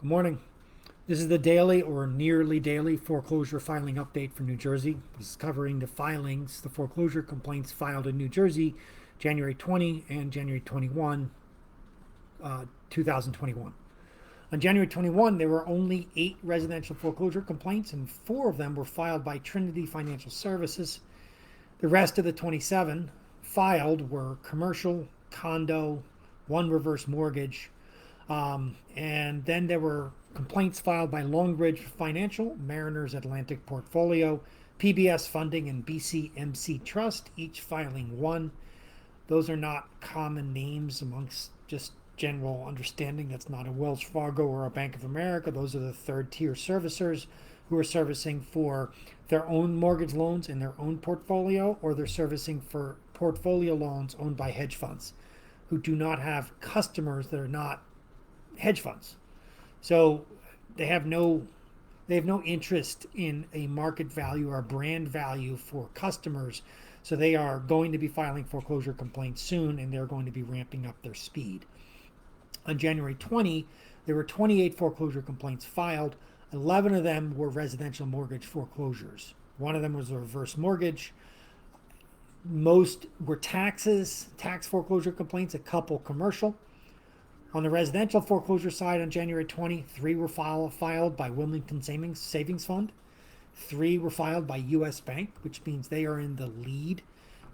Morning. This is the daily or nearly daily foreclosure filing update for New Jersey. This is covering the filings, the foreclosure complaints filed in New Jersey January 20 and January 21, 2021. On January 21, there were only 8 residential foreclosure complaints, and 4 of them were filed by Trinity Financial Services. The rest of the 27 filed were commercial, condo, one reverse mortgage, and then there were complaints filed by Longbridge Financial, Mariners Atlantic Portfolio, PBS Funding, and BCMC Trust, each filing 1. Those are not common names amongst just general understanding. That's not a Wells Fargo or a Bank of America. Those are the third tier servicers who are servicing for their own mortgage loans in their own portfolio, or they're servicing for portfolio loans owned by hedge funds who do not have customers that are not hedge funds. So they have no interest in a market value or brand value for customers. So they are going to be filing foreclosure complaints soon, and they're going to be ramping up their speed. On January 20, there were 28 foreclosure complaints filed. 11 of them were residential mortgage foreclosures. One of them was a reverse mortgage. Most were tax foreclosure complaints, a couple commercial. On the residential foreclosure side, on January 20, 3 were filed by Wilmington Savings Fund. 3 were filed by U.S. Bank, which means they are in the lead,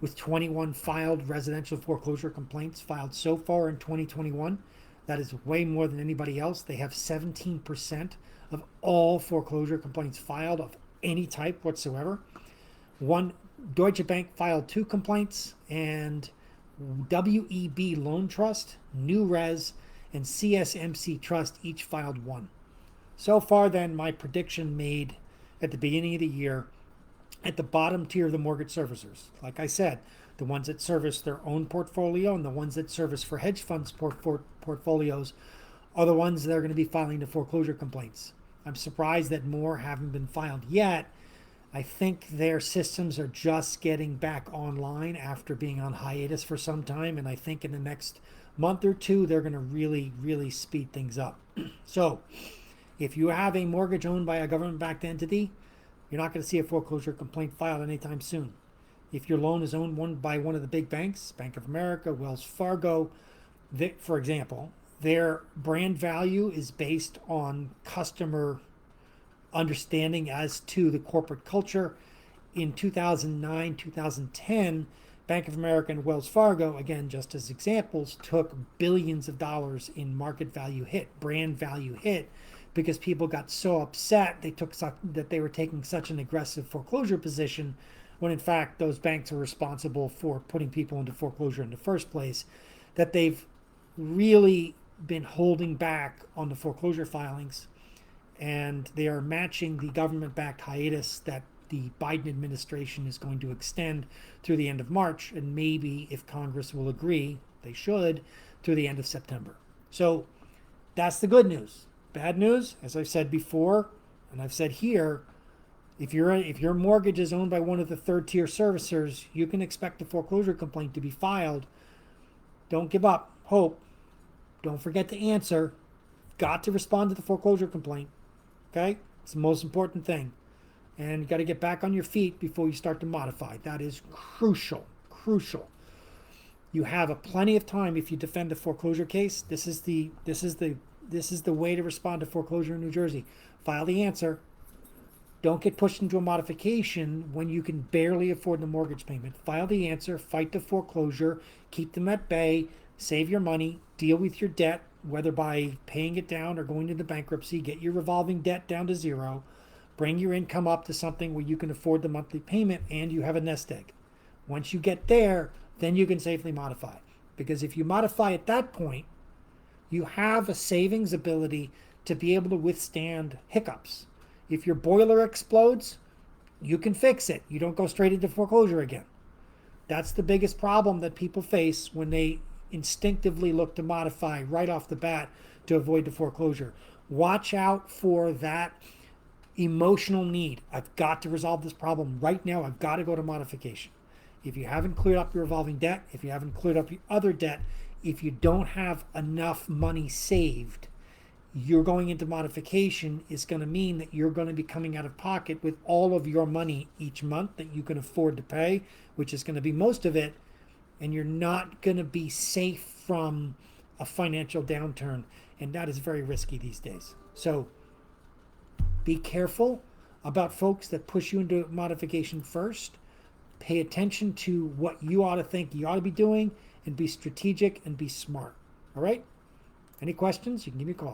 with 21 filed residential foreclosure complaints filed so far in 2021. That is way more than anybody else. They have 17% of all foreclosure complaints filed of any type whatsoever. Deutsche Bank filed 2 complaints, and WEB Loan Trust, New Res, and CSMC Trust each filed 1. So far, then, my prediction made at the beginning of the year, at the bottom tier of the mortgage servicers, like I said, the ones that service their own portfolio and the ones that service for hedge funds portfolios are the ones that are going to be filing the foreclosure complaints. I'm surprised that more haven't been filed yet. I think their systems are just getting back online after being on hiatus for some time, and I think in the next month or 2 they're going to really speed things up. So if you have a mortgage owned by a government-backed entity, you're not going to see a foreclosure complaint filed anytime soon. If your loan is owned by one of the big banks, Bank of America, Wells Fargo, for example, their brand value is based on customer understanding as to the corporate culture. In 2009, 2010, Bank of America and Wells Fargo, again, just as examples, took billions of dollars in market value hit, brand value hit, because people got so upset that they were taking such an aggressive foreclosure position, when in fact those banks are responsible for putting people into foreclosure in the first place, that they've really been holding back on the foreclosure filings, and they are matching the government-backed hiatus that the Biden administration is going to extend through the end of March, and maybe, if Congress will agree, they should, through the end of September. So that's the good news. Bad news, as I've said before, and I've said here, if your mortgage is owned by one of the third-tier servicers, you can expect a foreclosure complaint to be filed. Don't give up. Hope. Don't forget to answer. Got to respond to the foreclosure complaint. Okay? It's the most important thing. And you got to get back on your feet before you start to modify. That is crucial. You have plenty of time if you defend a foreclosure case. This is the way to respond to foreclosure in New Jersey. File the answer. Don't get pushed into a modification when you can barely afford the mortgage payment. File the answer, fight the foreclosure, keep them at bay, save your money, deal with your debt, whether by paying it down or going into bankruptcy, get your revolving debt down to 0, bring your income up to something where you can afford the monthly payment and you have a nest egg. Once you get there, then you can safely modify. Because if you modify at that point, you have a savings ability to be able to withstand hiccups. If your boiler explodes, you can fix it. You don't go straight into foreclosure again. That's the biggest problem that people face when they instinctively look to modify right off the bat to avoid the foreclosure. Watch out for that emotional need. I've got to resolve this problem right now. I've got to go to modification. If you haven't cleared up your revolving debt, if you haven't cleared up your other debt, if you don't have enough money saved, you're going into modification is going to mean that you're going to be coming out of pocket with all of your money each month that you can afford to pay, which is going to be most of it, and you're not going to be safe from a financial downturn, and that is very risky these days. So be careful about folks that push you into modification first. Pay attention to what you ought to think you ought to be doing, and be strategic and be smart. All right? Any questions? You can give me a call.